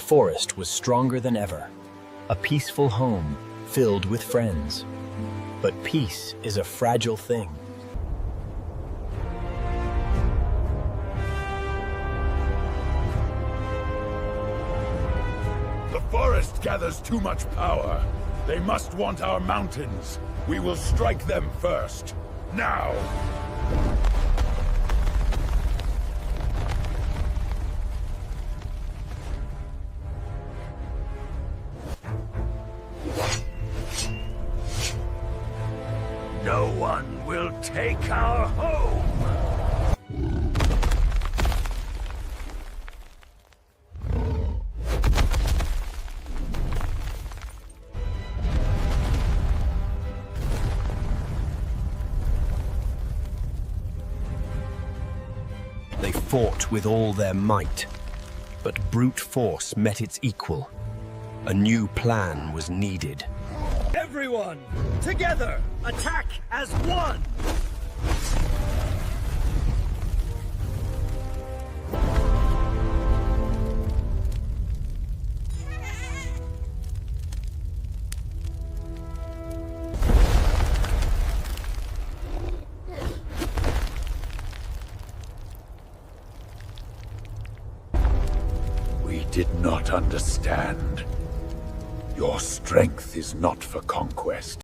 forest was stronger than ever, a peaceful home filled with friends. But peace is a fragile thing. The forest gathers too much power. They must want our mountains. We will strike them first. Now! No one will take our home! They fought with all their might, but brute force met its equal. A new plan was needed. Everyone, together, attack as one! We did not understand. Your strength is not for conquest.